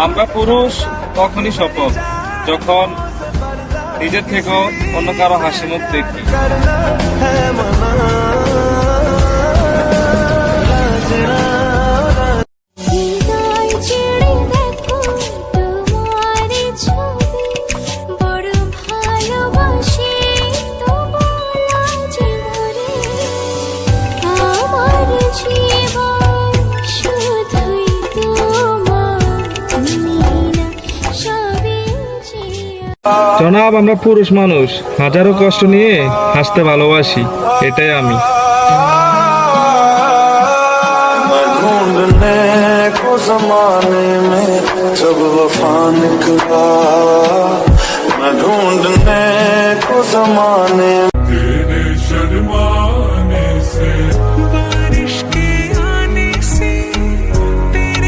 আমরা পুরুষ তখনই সফল যখন নিজের থেকেও অন্য কারো হাসি মুখ দেখি। জনাব, আমরা পুরুষ মানুষ হাজারো কষ্ট নিয়ে হাসতে ভালোবাসি, এটাই আমি। ढूंढने को जमाने में जब वफा निकला, मैं ढूंढने को जमाने